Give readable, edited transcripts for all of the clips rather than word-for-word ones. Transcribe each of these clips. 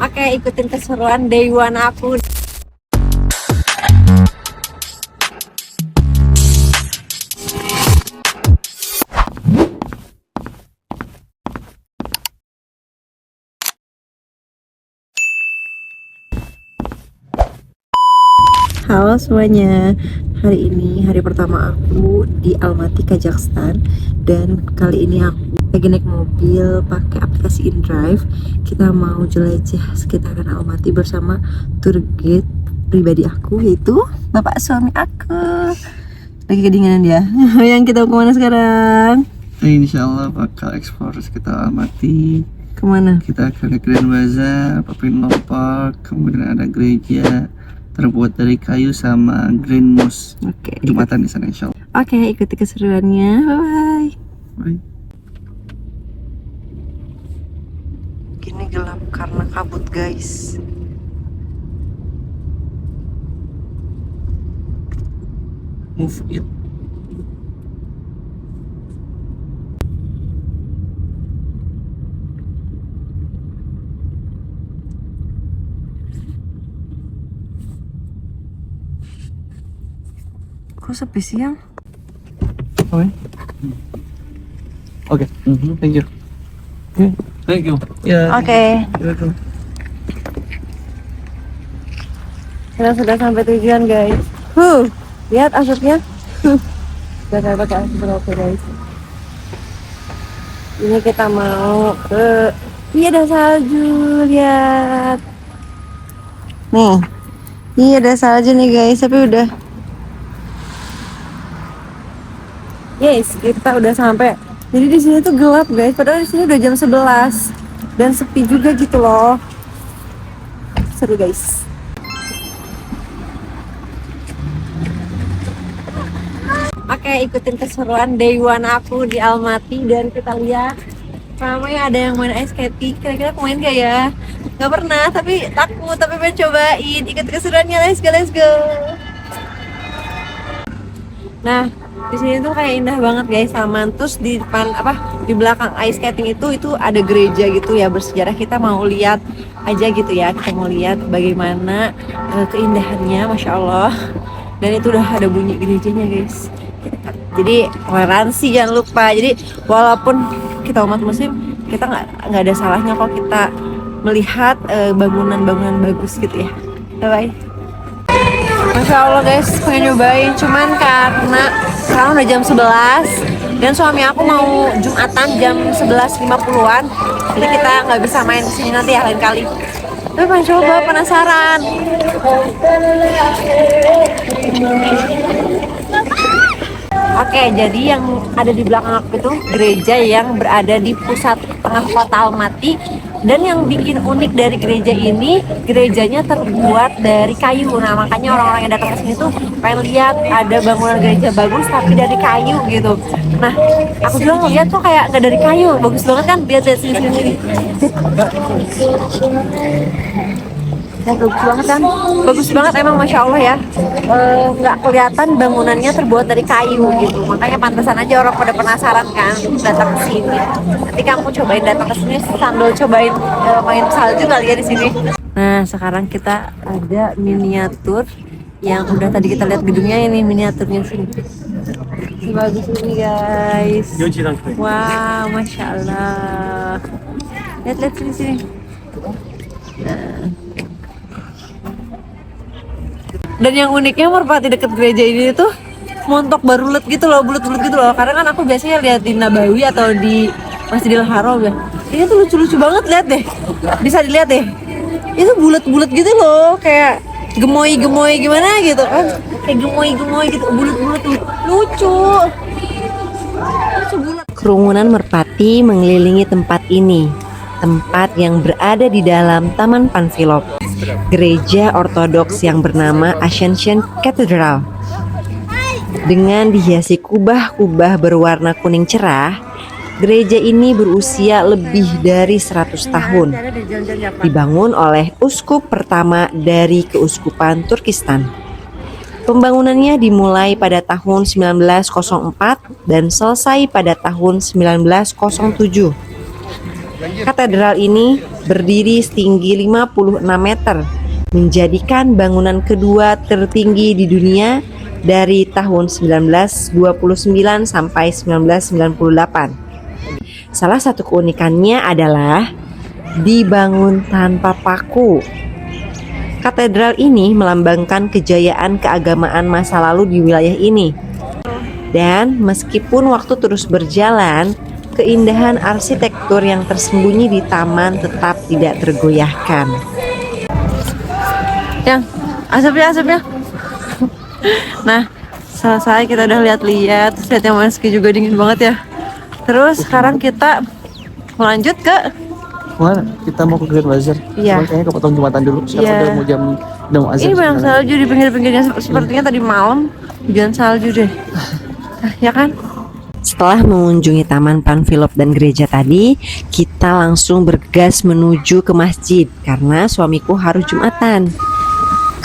Oke, ikutin keseruan day one aku. Halo semuanya, hari ini hari pertama aku di Almaty, Kazakhstan. Dan kali ini aku lagi naik mobil pakai aplikasi InDrive. Kita mau jelajah sekitaran Almaty bersama tour guide pribadi aku, yaitu bapak suami aku. Lagi kedinginan dia. Yang kita mau kemana sekarang? Insya Allah bakal explore sekitar Almaty. Kemana? Kita akan ke Grand Bazaar, Paprinol Park, kemudian ada gereja terbuat dari kayu sama Green Moss. Oke, Jumatan di sana insya Allah. Oke, ikuti keseruannya. Bye. Bye. Gini gelap karena kabut, guys. Move it. Kok sepi siang? Oke. Oke. Thank you. Thank you. Ya. Oke. Welcome. Sudah sampai tujuan, guys. Lihat asapnya. Sudah pakai asap rokok, guys. Ini kita mau ke... Iya, ada salju, lihat. Nih. Iya, ada salju nih, guys. Tapi udah... Yes, kita udah sampai. Jadi di sini tuh gelap, guys. Padahal di sini udah jam 11 dan sepi juga gitu loh. Seru, guys. Oke, ikutin keseruan day one aku di Almaty. Dan kita lihat ramai, ada yang main ice skating. Kira-kira aku main gak ya? Gak pernah, tapi takut. Tapi pengen cobain. Ikut keseruannya, let's go, let's go. Nah, di sini tuh kayak indah banget, guys, taman. Terus di depan di belakang ice skating itu ada gereja gitu ya, bersejarah. Kita mau lihat aja gitu ya, kita mau lihat bagaimana keindahannya, masya Allah. Dan itu udah ada bunyi gerejanya, guys. Jadi toleransi jangan lupa. Jadi walaupun kita umat muslim, kita nggak ada salahnya kalau kita melihat bangunan-bangunan bagus gitu ya. Bye bye. Masya Allah, guys, pengen nyobain, cuman karena sekarang udah jam 11 dan suami aku mau Jumatan jam 11.50-an, jadi kita nggak bisa main kesini nanti ya, lain kali. Tapi pengen coba, penasaran. Oke, jadi yang ada di belakang aku itu gereja yang berada di pusat tengah kota Almaty. Dan yang bikin unik dari gereja ini, gerejanya terbuat dari kayu. Nah, makanya orang-orang yang datang ke sini tuh pengen lihat ada bangunan gereja bagus tapi dari kayu gitu. Nah, aku juga ngeliat tuh kayak nggak dari kayu, bagus banget kan? Lihat sini. Ya, bagus banget kan? Bagus banget emang, masya Allah ya. Nggak kelihatan bangunannya terbuat dari kayu gitu. Makanya pantesan aja orang pada penasaran kan datang ke sini. Nanti kamu cobain datang ke sini sambil cobain main salju kali ya di sini. Nah, sekarang kita ada miniatur yang udah tadi kita lihat gedungnya, ini miniaturnya sini. Bagus ini, guys. Wow, masya Allah. Lihat sini. Nah. Dan yang uniknya merpati deket gereja ini tuh montok barulet gitu loh, bulat-bulat gitu loh. Karena kan aku biasanya lihat di Nabawi atau di Masjidil Haram ya. Ini tuh lucu-lucu banget, lihat deh. Bisa dilihat deh. Itu bulat-bulat gitu loh, kayak gemoy-gemoy gimana gitu kan. Kayak gemoy-gemoy gitu, bulat-bulat tuh. Lucu bulat. Kerumunan merpati mengelilingi tempat ini. Tempat yang berada di dalam Taman Panfilov, gereja ortodoks yang bernama Ascension Cathedral. Dengan dihiasi kubah-kubah berwarna kuning cerah, gereja ini berusia lebih dari 100 tahun. Dibangun oleh uskup pertama dari Keuskupan Turkistan. Pembangunannya dimulai pada tahun 1904 dan selesai pada tahun 1907. Katedral ini berdiri setinggi 56 meter, menjadikan bangunan kedua tertinggi di dunia dari tahun 1929 sampai 1998. Salah satu keunikannya adalah dibangun tanpa paku. Katedral ini melambangkan kejayaan keagamaan masa lalu di wilayah ini. Dan meskipun waktu terus berjalan, keindahan arsitektur yang tersembunyi di taman tetap tidak tergoyahkan. Yang asapnya. Nah, selesai kita udah lihat-lihat, terus lihat yang meski juga dingin banget ya. Terus sekarang kita lanjut ke Mana? Kita mau ke Grand Bazar. Iya. Cuman kayaknya kepotong Jumatan dulu. Sekarang Iya. udah mau jam azan. ini banyak salju di pinggir-pinggirnya, sepertinya tadi malam hujan salju deh. Ya kan? Setelah mengunjungi Taman Panfilop dan gereja tadi, kita langsung bergegas menuju ke masjid karena suamiku harus Jumatan.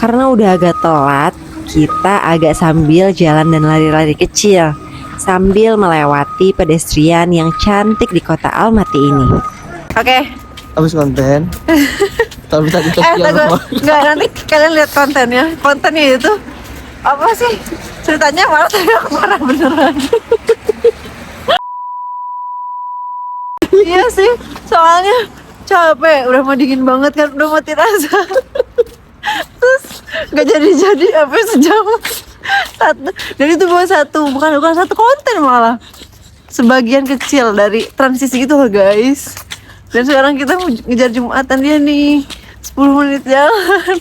Karena udah agak telat, kita agak sambil jalan dan lari-lari kecil sambil melewati pedestrian yang cantik di kota Almaty ini. Oke. Habis konten. Tapi tadi Enggak, nanti kalian lihat kontennya. Kontennya itu apa sih? Ceritanya malah tadi aku marah beneran. Iya sih, soalnya capek, udah mau dingin banget kan, udah mati rasa. Terus nggak jadi apa sejam. Dan itu bukan satu konten malah. Sebagian kecil dari transisi itu loh guys. Dan sekarang kita mau ngejar Jumatan dia nih 10 menit jalan.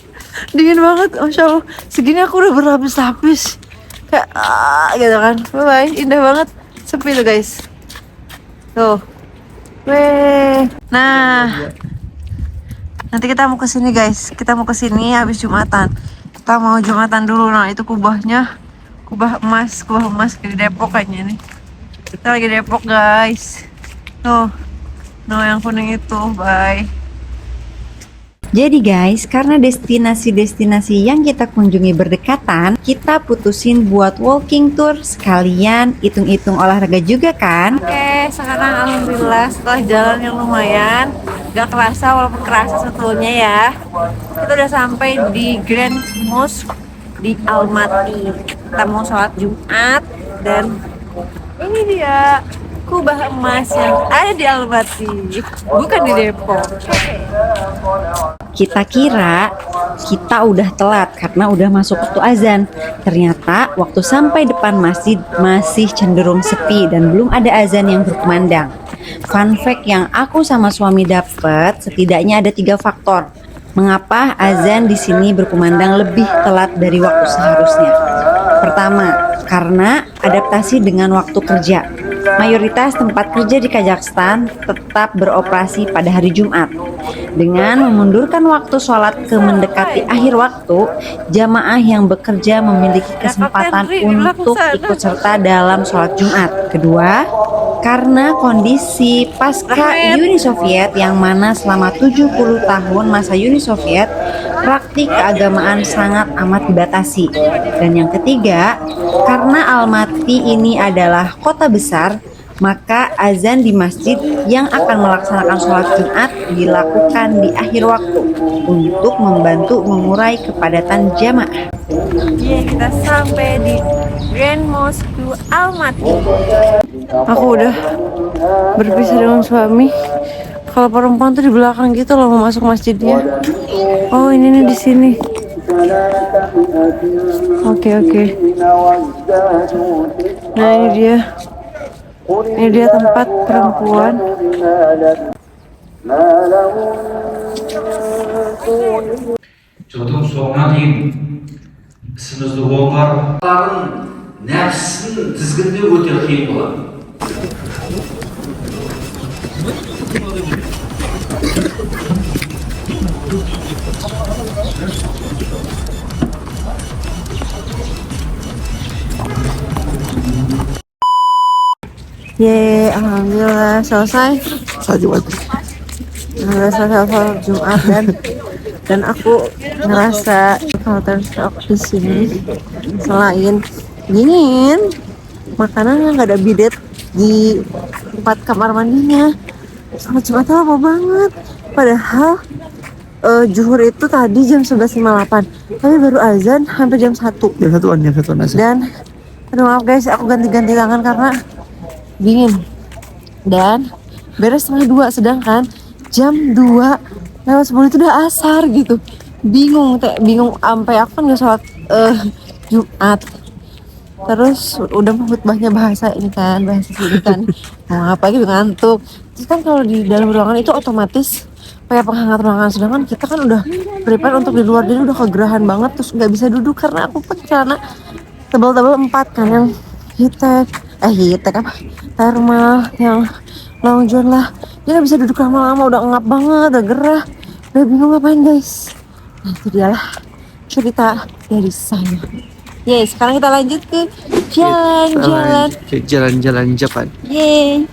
Dingin banget, Masya Allah. Segini aku udah berlapis-lapis. Kayak gitu kan. Bye-bye, indah banget. Sepi tuh guys. Tuh. Weh. Nah, nanti kita mau kesini guys. Kita mau kesini habis Jumatan. Kita mau Jumatan dulu. Nah itu kubahnya, kubah emas di Depok kayaknya nih. Kita lagi Depok guys. Tuh. No, yang kuning itu, bye. Jadi guys, karena destinasi-destinasi yang kita kunjungi berdekatan, kita putusin buat walking tour sekalian hitung-hitung olahraga juga kan? Oke, sekarang alhamdulillah setelah jalan yang lumayan, gak kerasa walaupun kerasa sebetulnya ya. Kita udah sampai di Grand Mosque di Almaty. Kita mau sholat Jumat dan ini dia kubah emas yang ada di Almaty, bukan di Depok. Kita kira kita udah telat karena udah masuk waktu azan. Ternyata waktu sampai depan masjid masih cenderung sepi dan belum ada azan yang berkumandang. Fun fact yang aku sama suami dapet, setidaknya ada 3 faktor mengapa azan di sini berkumandang lebih telat dari waktu seharusnya. Pertama, karena adaptasi dengan waktu kerja. Mayoritas tempat kerja di Kazakhstan tetap beroperasi pada hari Jumat. Dengan memundurkan waktu sholat ke mendekati akhir waktu, jamaah yang bekerja memiliki kesempatan untuk ikut serta dalam sholat Jumat. Kedua, karena kondisi pasca Uni Soviet yang mana selama 70 tahun masa Uni Soviet, praktik keagamaan sangat amat dibatasi. Dan yang ketiga, karena Almaty ini adalah kota besar, maka azan di masjid yang akan melaksanakan sholat Jumat dilakukan di akhir waktu untuk membantu mengurai kepadatan jamaah. Kita sampai di Grand Mosque Almaty. Aku udah berpisah dengan suami. Kalau perempuan tuh di belakang gitu loh mau masuk masjidnya. Oh ini nih di sini. Oke. Nah ini dia. Ini dia tempat perempuan. Çocuğun sonuna дейін ісімізді оңғар. Нәпсісін тізгіндеу өте қиын болады. Yeay, alhamdulillah selesai. Jumat. Alhamdulillah selesai sholat Jumat dan aku ngerasa culture shock di sini. Selain dingin, makanannya nggak ada bidet di tempat kamar mandinya. Sholat Jumatnya lama banget. Padahal zuhur itu tadi jam 11.58, tapi baru azan hampir jam 1. Jam satuan asal. Dan aduh maaf guys, aku ganti-ganti tangan karena dingin. Dan beres setengah 2, sedangkan jam 2:10 itu udah asar gitu. Bingung sampai aku kan nggak sholat Jumat. Terus udah khutbahnya bahasa ini kan, bahasa sini kan. Mau apa gitu, ngantuk. Terus kan kalau di dalam ruangan itu otomatis kayak penghangat ruangan, sedangkan kita kan udah prepare untuk di luar, jadi udah kegerahan banget, terus nggak bisa duduk karena aku pakai celana tebal-tebal 4 kan, yang hitek apa thermal, yang long john lah. Dia nggak bisa duduk lama-lama, udah ngap banget, udah gerah, udah bingung ngapain guys. Nah itu dialah cerita dari saya. Sekarang kita lanjut ke jalan-jalan. Jalan-jalan Jepang. Yeay.